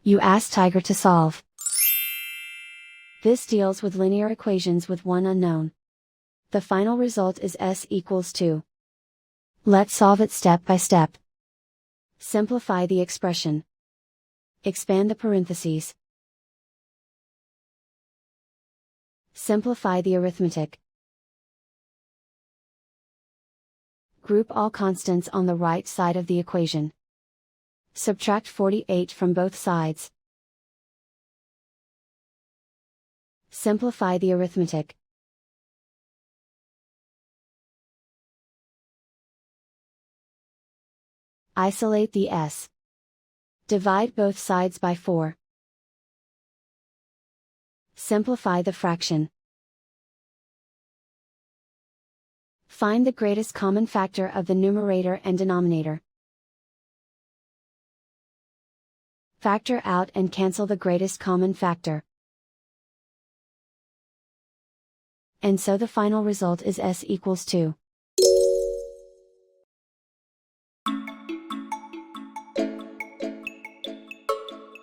You ask Tiger to solve. This deals with linear equations with one unknown. The final result is s=2. Let's solve it step by step. Simplify the expression. Expand the parentheses. Simplify the arithmetic. Group all constants on the right side of the equation. Subtract 48 from both sides. Simplify the arithmetic. Isolate the s. Divide both sides by 4. Simplify the fraction. Find the greatest common factor of the numerator and denominator. Factor out and cancel the greatest common factor. And so the final result is s=2.